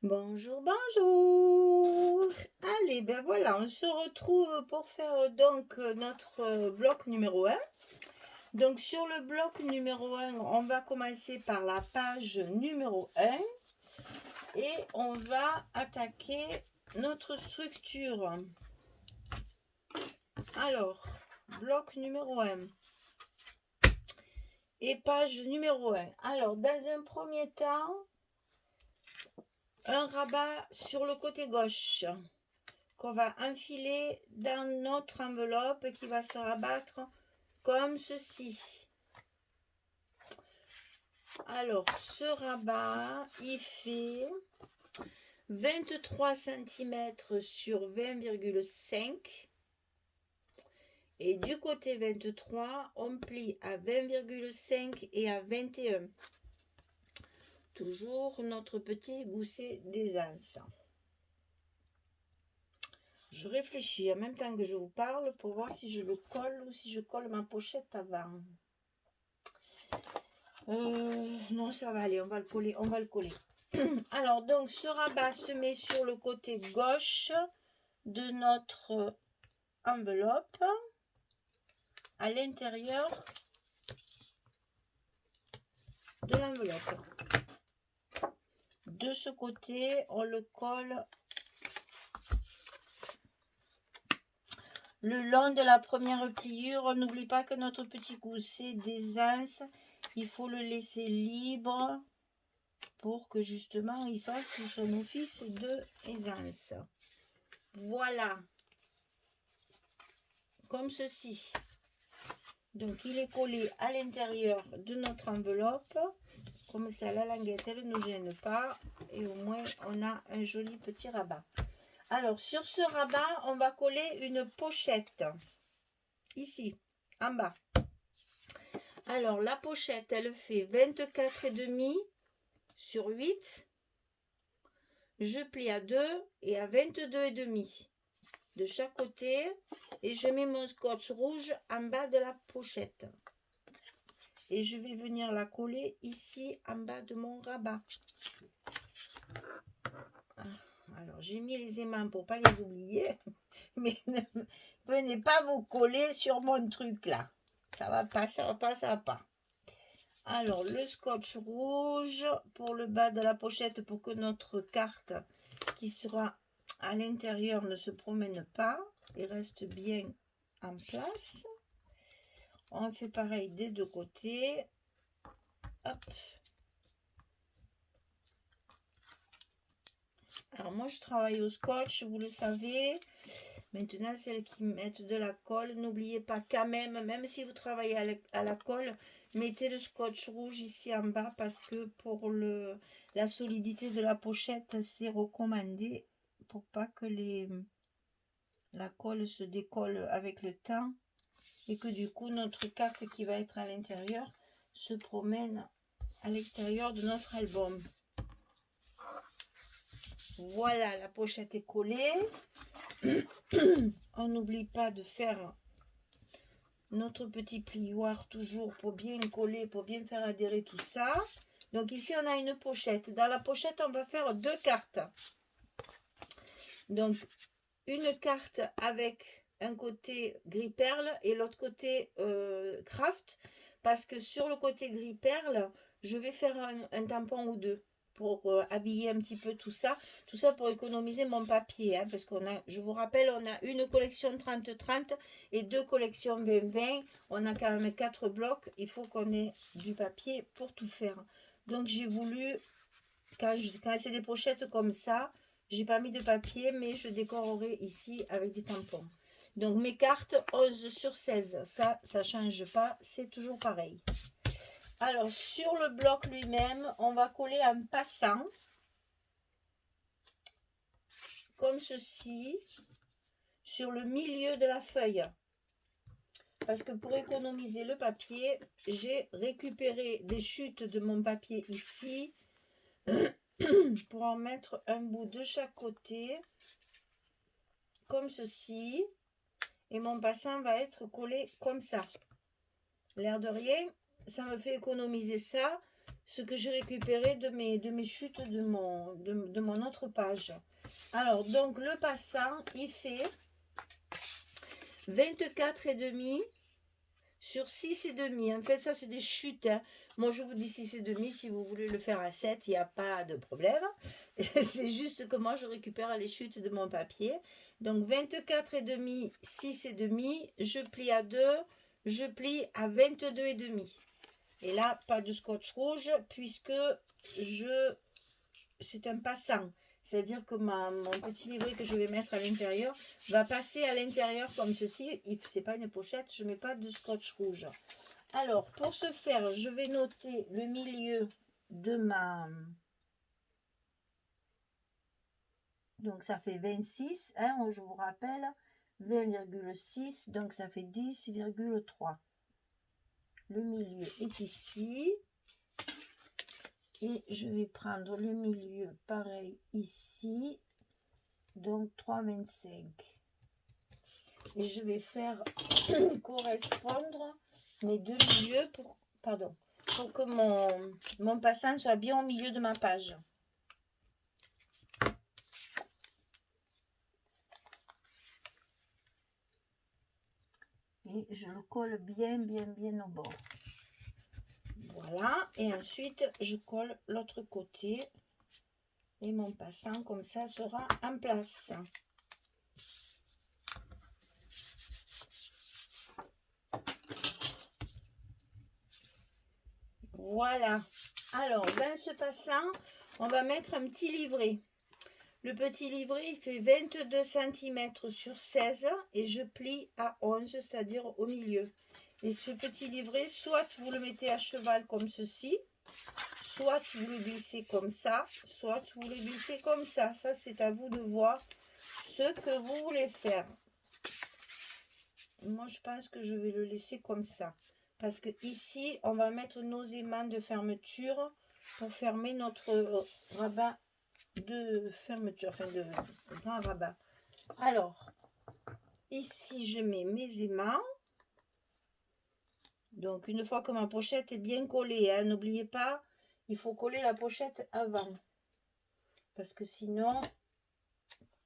Bonjour, bonjour. Allez, ben voilà, on se retrouve pour faire donc notre bloc numéro un. Donc sur le bloc numéro un, on va commencer par la page numéro un et on va attaquer notre structure. Alors, bloc numéro un et page numéro un. Alors, dans un premier temps, un rabat sur le côté gauche qu'on va enfiler dans notre enveloppe qui va se rabattre comme ceci. Alors, ce rabat, il fait 23 cm sur 20,5. Et du côté 23, on plie à 20,5 et à 21. Toujours notre petit gousset d'aisance. Je réfléchis en même temps que je vous parle pour voir si je le colle ou si je colle ma pochette avant. Non, ça va aller, on va le coller, on va le coller. Alors, donc, ce rabat se met sur le côté gauche de notre enveloppe, à l'intérieur de l'enveloppe. De ce côté, on le colle le long de la première pliure. On n'oublie pas que notre petit gousset d'aisance, il faut le laisser libre pour que justement il fasse son office de aisance. Voilà, comme ceci. Donc il est collé à l'intérieur de notre enveloppe, comme ça la languette elle ne gêne pas et au moins on a un joli petit rabat. Alors sur ce rabat on va coller une pochette ici en bas. Alors la pochette elle fait 24,5 sur 8. Je plie à 2 et à 22,5 de chaque côté et je mets mon scotch rouge en bas de la pochette et je vais venir la coller ici en bas de mon rabat. Alors j'ai mis les aimants pour pas les oublier, mais ne venez pas vous coller sur mon truc là, ça va pas, ça va pas, ça va pas. Alors le scotch rouge pour le bas de la pochette pour que notre carte qui sera à l'intérieur ne se promène pas et reste bien en place. On fait pareil des deux côtés. Hop. Alors moi je travaille au scotch, vous le savez. Maintenant celles qui mettent de la colle, n'oubliez pas quand même si vous travaillez à la colle, mettez le scotch rouge ici en bas parce que pour la solidité de la pochette, c'est recommandé pour pas que la colle se décolle avec le temps et que du coup notre carte qui va être à l'intérieur se promène à l'extérieur de notre album. Voilà, la pochette est collée. On n'oublie pas de faire notre petit plioir toujours pour bien coller, pour bien faire adhérer tout ça. Donc ici on a une pochette. Dans la pochette on va faire deux cartes. Donc une carte avec un côté gris perle et l'autre côté craft, parce que sur le côté gris perle je vais faire un tampon ou deux pour habiller un petit peu tout ça pour économiser mon papier, hein, parce qu'on a, je vous rappelle, on a une collection 30-30 et deux collections 20-20, on a quand même 4 blocs, il faut qu'on ait du papier pour tout faire. Donc j'ai voulu, quand c'est des pochettes comme ça, j'ai pas mis de papier, mais je décorerai ici avec des tampons. Donc mes cartes 11 sur 16, ça change pas, c'est toujours pareil. Alors sur le bloc lui-même, on va coller en passant, comme ceci, sur le milieu de la feuille. Parce que pour économiser le papier, j'ai récupéré des chutes de mon papier ici, pour en mettre un bout de chaque côté, comme ceci. Et mon passant va être collé comme ça. L'air de rien, ça me fait économiser ça. ce que j'ai récupéré de mes chutes de mon autre page. Alors, donc, le passant, il fait 24,5 sur 6,5. En fait, ça, c'est des chutes. Hein. Moi, je vous dis 6,5. Si vous voulez le faire à 7, il n'y a pas de problème. C'est juste que moi, je récupère les chutes de mon papier. Donc, 24,5, 6,5. Je plie à 2. Je plie à 22,5. Et là, pas de scotch rouge puisque c'est un passant. C'est-à-dire que mon petit livret que je vais mettre à l'intérieur va passer à l'intérieur comme ceci. Ce n'est pas une pochette, je ne mets pas de scotch rouge. Alors, pour ce faire, je vais noter le milieu de ma... Donc, ça fait 26, hein, je vous rappelle, 20,6, donc ça fait 10,3. Le milieu est ici. Et je vais prendre le milieu pareil ici, donc 3,25. Et je vais faire correspondre mes deux milieux pour que mon passant soit bien au milieu de ma page. Et je le colle bien au bord. Voilà, et ensuite je colle l'autre côté et mon passant comme ça sera en place. Voilà, alors dans ce passant, on va mettre un petit livret. Le petit livret, il fait 22 cm sur 16 et je plie à 11, c'est-à-dire au milieu. Et ce petit livret, soit vous le mettez à cheval comme ceci, soit vous le glissez comme ça, soit vous le glissez comme ça. Ça, c'est à vous de voir ce que vous voulez faire. Moi, je pense que je vais le laisser comme ça. Parce que ici, on va mettre nos aimants de fermeture pour fermer notre rabat de fermeture, enfin de grand rabat. Alors, ici, je mets mes aimants. Donc, une fois que ma pochette est bien collée, hein, n'oubliez pas, il faut coller la pochette avant. Parce que sinon,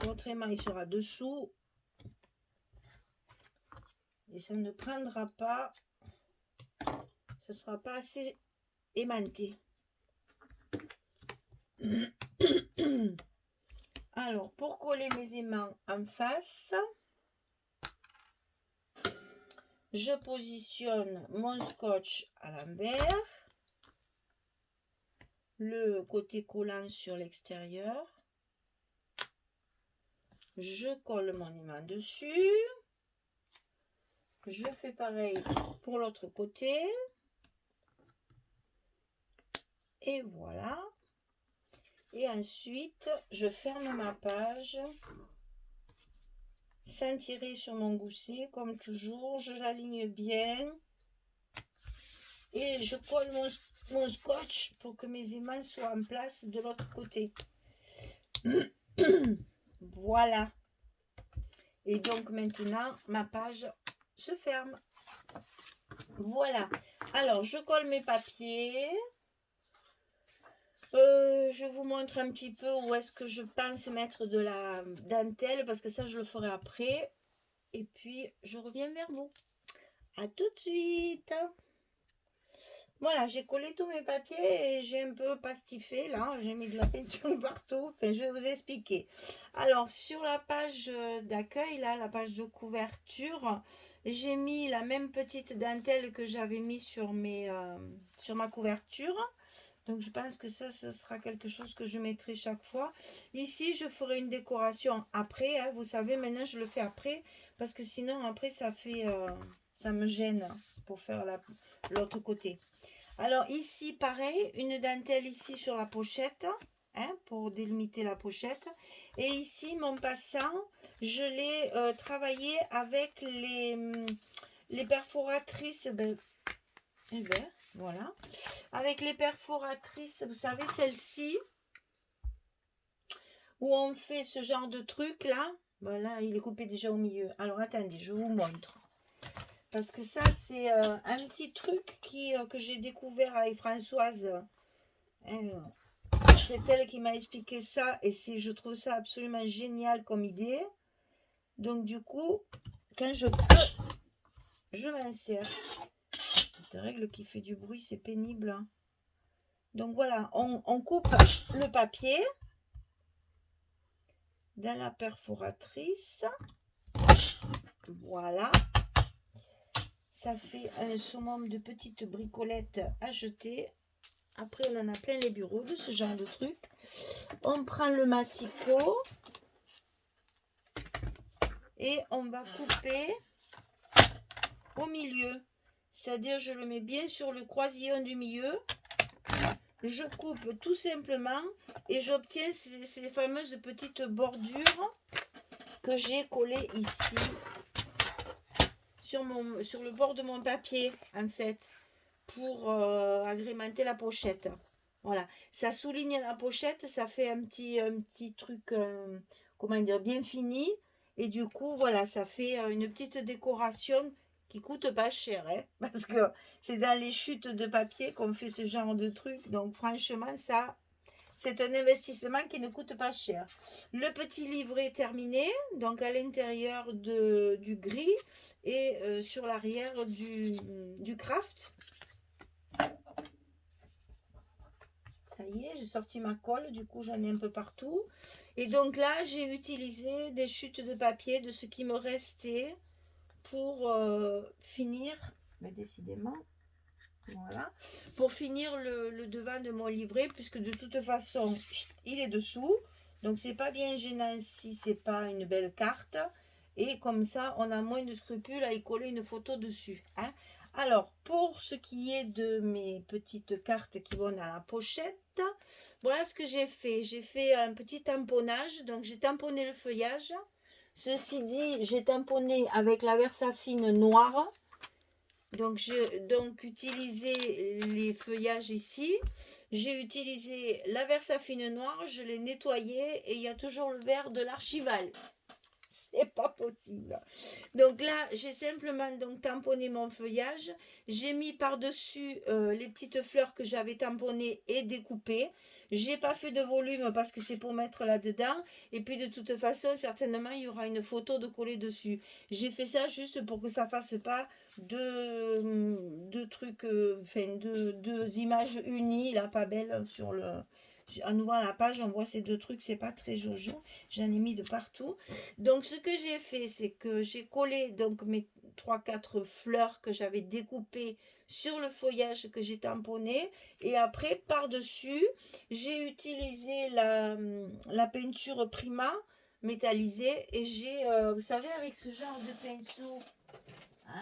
votre aimant, il sera dessous. Et ça ne prendra pas, ce ne sera pas assez aimanté. Alors, pour coller mes aimants en face, je positionne mon scotch à l'envers, le côté collant sur l'extérieur. Je colle mon aimant dessus. Je fais pareil pour l'autre côté. Et voilà. Et ensuite, je ferme ma page sans tirer sur mon gousset. Comme toujours, je l'aligne bien. Et je colle mon scotch pour que mes aimants soient en place de l'autre côté. Voilà. Et donc maintenant, ma page se ferme. Voilà. Alors, je colle mes papiers. Je vous montre un petit peu où est-ce que je pense mettre de la dentelle, parce que ça, je le ferai après. Et puis, je reviens vers vous. À tout de suite. Voilà, j'ai collé tous mes papiers et j'ai un peu pastiffé là, j'ai mis de la peinture partout. Enfin, je vais vous expliquer. Alors, sur la page d'accueil, là, la page de couverture, j'ai mis la même petite dentelle que j'avais mis sur ma couverture. Donc, je pense que ça, ce sera quelque chose que je mettrai chaque fois. Ici, je ferai une décoration après. Hein, vous savez, maintenant, je le fais après. Parce que sinon, après, ça me gêne pour faire l'autre côté. Alors, ici, pareil, une dentelle ici sur la pochette. Hein, pour délimiter la pochette. Et ici, mon passant, je l'ai travaillé avec les perforatrices. Voilà. Avec les perforatrices, vous savez, celle-ci, où on fait ce genre de truc là. Voilà, il est coupé déjà au milieu. Alors, attendez, je vous montre. parce que ça, c'est un petit truc que j'ai découvert avec Françoise. Euh, c'est elle qui m'a expliqué ça et je trouve ça absolument génial comme idée. Donc du coup, quand je m'insère. Cette règle qui fait du bruit, c'est pénible, hein. Donc voilà, on coupe le papier dans la perforatrice. Voilà. Ça fait un summum de petites bricolettes à jeter. Après, on en a plein les bureaux de ce genre de truc. On prend le massicot et on va couper au milieu. C'est-à-dire, je le mets bien sur le croisillon du milieu. Je coupe tout simplement et j'obtiens ces fameuses petites bordures que j'ai collées ici sur le bord de mon papier, en fait, pour agrémenter la pochette. Voilà, ça souligne la pochette, ça fait un petit truc, comment dire, bien fini. Et du coup, voilà, ça fait une petite décoration qui coûte pas cher, hein, parce que c'est dans les chutes de papier qu'on fait ce genre de truc. Donc franchement, ça, c'est un investissement qui ne coûte pas cher. Le petit livret est terminé, donc à l'intérieur du gris et sur l'arrière du craft. Ça y est, j'ai sorti ma colle, du coup j'en ai un peu partout. Et donc là, j'ai utilisé des chutes de papier de ce qui me restait pour finir, mais décidément, voilà, pour finir le devant de mon livret, puisque de toute façon, il est dessous. Donc c'est pas bien gênant si c'est pas une belle carte. Et comme ça, on a moins de scrupules à y coller une photo dessus, hein. Alors, pour ce qui est de mes petites cartes qui vont dans la pochette, voilà ce que j'ai fait. J'ai fait un petit tamponnage. Donc, j'ai tamponné le feuillage. Ceci dit, j'ai tamponné avec la Versafine noire. Donc, j'ai utilisé les feuillages ici. J'ai utilisé la Versafine noire. Je l'ai nettoyé et il y a toujours le vert de l'archival. C'est pas possible. Donc là, j'ai simplement donc tamponné mon feuillage. J'ai mis par-dessus les petites fleurs que j'avais tamponnées et découpées. J'ai pas fait de volume parce que c'est pour mettre là-dedans. Et puis de toute façon, certainement, il y aura une photo de coller dessus. J'ai fait ça juste pour que ça fasse pas deux trucs, enfin deux images unies, là, pas belles sur le... En ouvrant la page, on voit ces deux trucs, c'est pas très jojo. J'en ai mis de partout. Donc, ce que j'ai fait, c'est que j'ai collé donc mes 3-4 fleurs que j'avais découpées sur le feuillage que j'ai tamponné. Et après, par-dessus, j'ai utilisé la peinture Prima métallisée. Et j'ai, vous savez, avec ce genre de pinceau,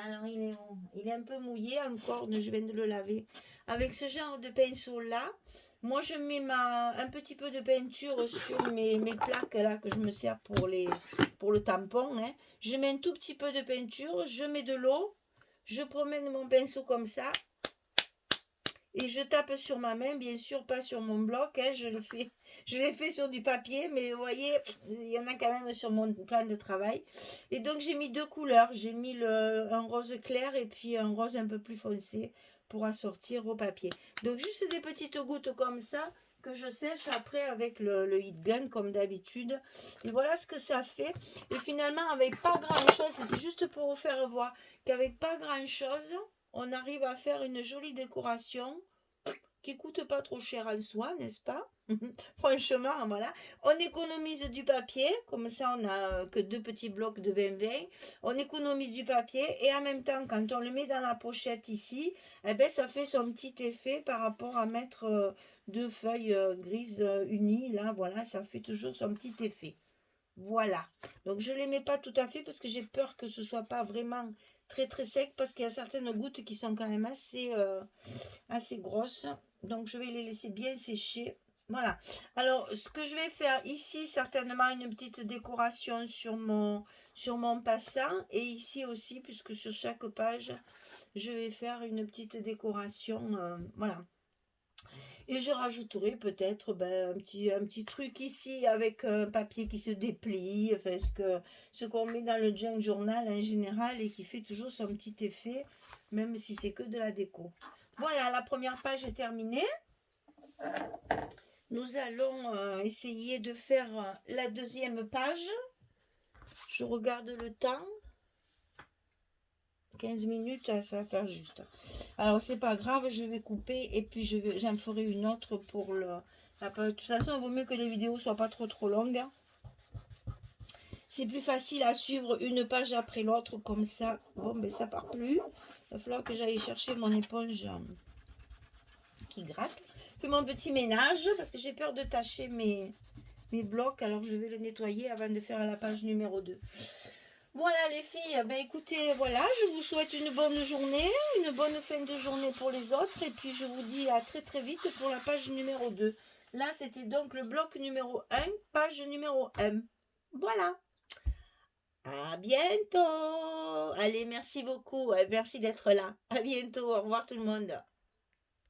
alors il est où? Il est un peu mouillé encore, je viens de le laver. Avec ce genre de pinceau-là, moi je mets un petit peu de peinture sur mes plaques là que je me sers pour le tampon, hein. Je mets un tout petit peu de peinture, je mets de l'eau, je promène mon pinceau comme ça et je tape sur ma main, bien sûr pas sur mon bloc, hein, je l'ai fait sur du papier, mais vous voyez, il y en a quand même sur mon plan de travail. Et donc j'ai mis deux couleurs, j'ai mis un rose clair et puis un rose un peu plus foncé pour assortir au papier. Donc juste des petites gouttes comme ça que je sèche après avec le heat gun comme d'habitude. Et voilà ce que ça fait. Et finalement avec pas grand chose, c'était juste pour vous faire voir qu'avec pas grand chose, on arrive à faire une jolie décoration qui coûte pas trop cher en soi, n'est-ce pas? Franchement, voilà. On économise du papier, comme ça on n'a que deux petits blocs de 20-20. On économise du papier et en même temps, quand on le met dans la pochette ici, eh ben, ça fait son petit effet par rapport à mettre deux feuilles grises unies. Là, voilà, ça fait toujours son petit effet. Voilà. Donc je ne les mets pas tout à fait parce que j'ai peur que ce ne soit pas vraiment très très sec parce qu'il y a certaines gouttes qui sont quand même assez grosses. Donc je vais les laisser bien sécher. Voilà. Alors ce que je vais faire ici, certainement une petite décoration sur mon passant. Et ici aussi, puisque sur chaque page, je vais faire une petite décoration. Voilà. Et je rajouterai peut-être ben, un petit truc ici avec un papier qui se déplie, enfin ce qu'on met dans le junk journal en général et qui fait toujours son petit effet, même si c'est que de la déco. Voilà, la première page est terminée. Nous allons essayer de faire la deuxième page. Je regarde le temps. 15 minutes, ça va faire juste. Alors, c'est pas grave, je vais couper et puis j'en ferai une autre pour la page. De toute façon, il vaut mieux que les vidéos soient pas trop longues. C'est plus facile à suivre une page après l'autre comme ça. Bon, ben ça part plus. Il va falloir que j'aille chercher mon éponge qui gratte. Je fais mon petit ménage parce que j'ai peur de tacher mes blocs. Alors, je vais le nettoyer avant de faire la page numéro 2. Voilà les filles, ben écoutez, voilà, je vous souhaite une bonne journée, une bonne fin de journée pour les autres, et puis je vous dis à très vite pour la page numéro 2. Là, c'était donc le bloc numéro 1, page numéro 1. Voilà. À bientôt. Allez, merci beaucoup, merci d'être là. À bientôt, au revoir tout le monde.